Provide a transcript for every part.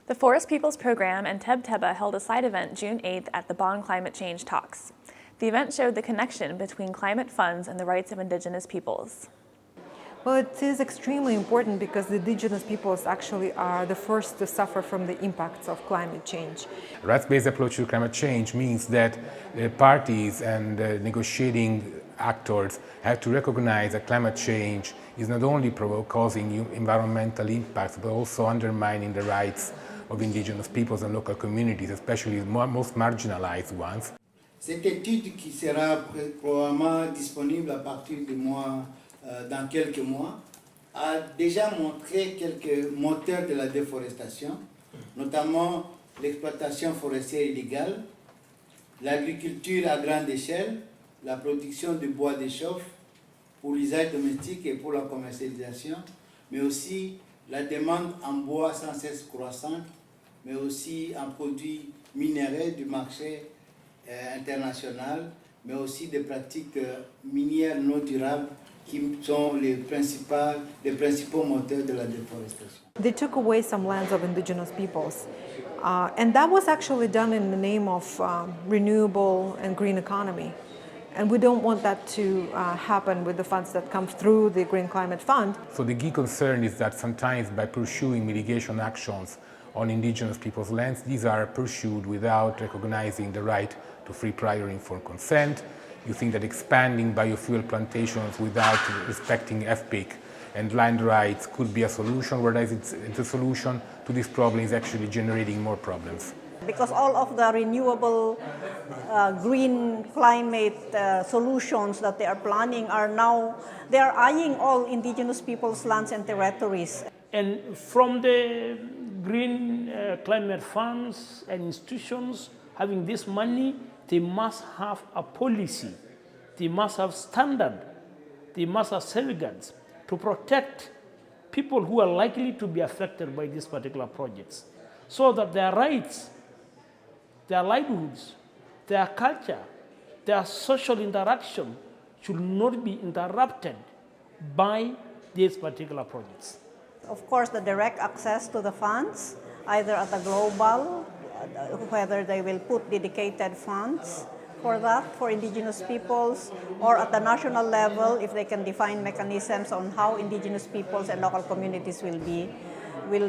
The Forest Peoples Program and Tebtebba held a side event June 8th at the Bonn Climate Change Talks. The event showed the connection between climate funds and the rights of Indigenous peoples. Well, it is extremely important because the Indigenous peoples actually are the first to suffer from the impacts of climate change. A rights-based approach to climate change means that parties and negotiating actors have to recognize that climate change is not only causing environmental impacts, but also undermining the rights of Indigenous peoples and local communities, especially the most marginalized ones. Cette étude qui sera probablement disponible à partir du mois dans quelques mois, a déjà montré quelques moteurs de la déforestation, notamment l'exploitation forestière illégale, l'agriculture à grande échelle, la production de bois de chauffe pour l'usage domestique et pour la commercialisation, mais aussi la demande en bois sans cesse croissante, mais aussi en produits minéraux du marché international, mais aussi des pratiques minières non durables qui sont les principaux moteurs de la déforestation. They took away some lands of Indigenous peoples, and that was actually done in the name of renewable and green economy. And we don't want that to happen with the funds that come through the Green Climate Fund. So the key concern is that sometimes by pursuing mitigation actions on Indigenous people's lands, these are pursued without recognizing the right to free prior informed consent. You think that expanding biofuel plantations without respecting FPIC and land rights could be a solution, whereas the solution to this problem is actually generating more problems. Because all of the renewable green climate solutions that they are planning are now, they are eyeing all Indigenous people's lands and territories. And from the green climate funds and institutions having this money, they must have a policy, they must have standard, they must have safeguards to protect people who are likely to be affected by these particular projects, so that their rights, their livelihoods, their culture, their social interaction should not be interrupted by these particular projects. Of course, the direct access to the funds, either at the global, whether they will put dedicated funds for that, for Indigenous peoples, or at the national level, if they can define mechanisms on how Indigenous peoples and local communities will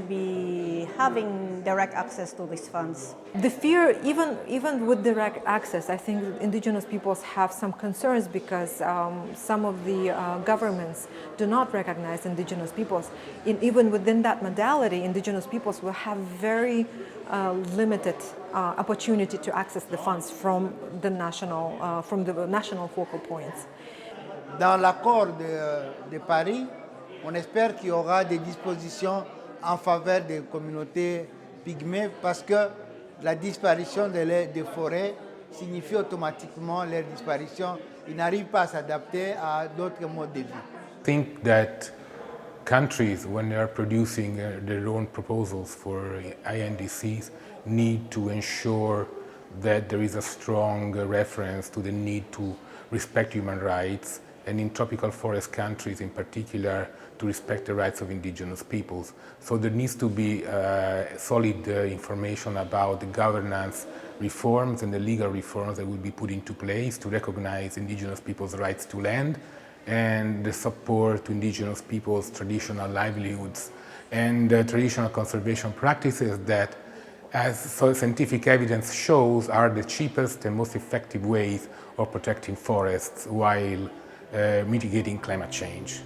be having direct access to these funds. The fear, even with direct access, I think Indigenous peoples have some concerns because some of the governments do not recognize Indigenous peoples. Even within that modality, Indigenous peoples will have very limited opportunity to access the funds from the national focal points. Dans l'accord de Paris, on espère qu'il y aura des dispositions en faveur des communautés pygmées parce que la disparition des forêts signifie automatiquement leur disparition. Ils n'arrivent pas à s'adapter à d'autres modes de vie. I think that countries, when they are producing their own proposals for INDCs, need to ensure that there is a strong reference to the need to respect human rights, and in tropical forest countries in particular, to respect the rights of Indigenous peoples. So there needs to be solid information about the governance reforms and the legal reforms that will be put into place to recognize Indigenous peoples' rights to land and the support to Indigenous peoples' traditional livelihoods and traditional conservation practices that, as scientific evidence shows, are the cheapest and most effective ways of protecting forests while mitigating climate change.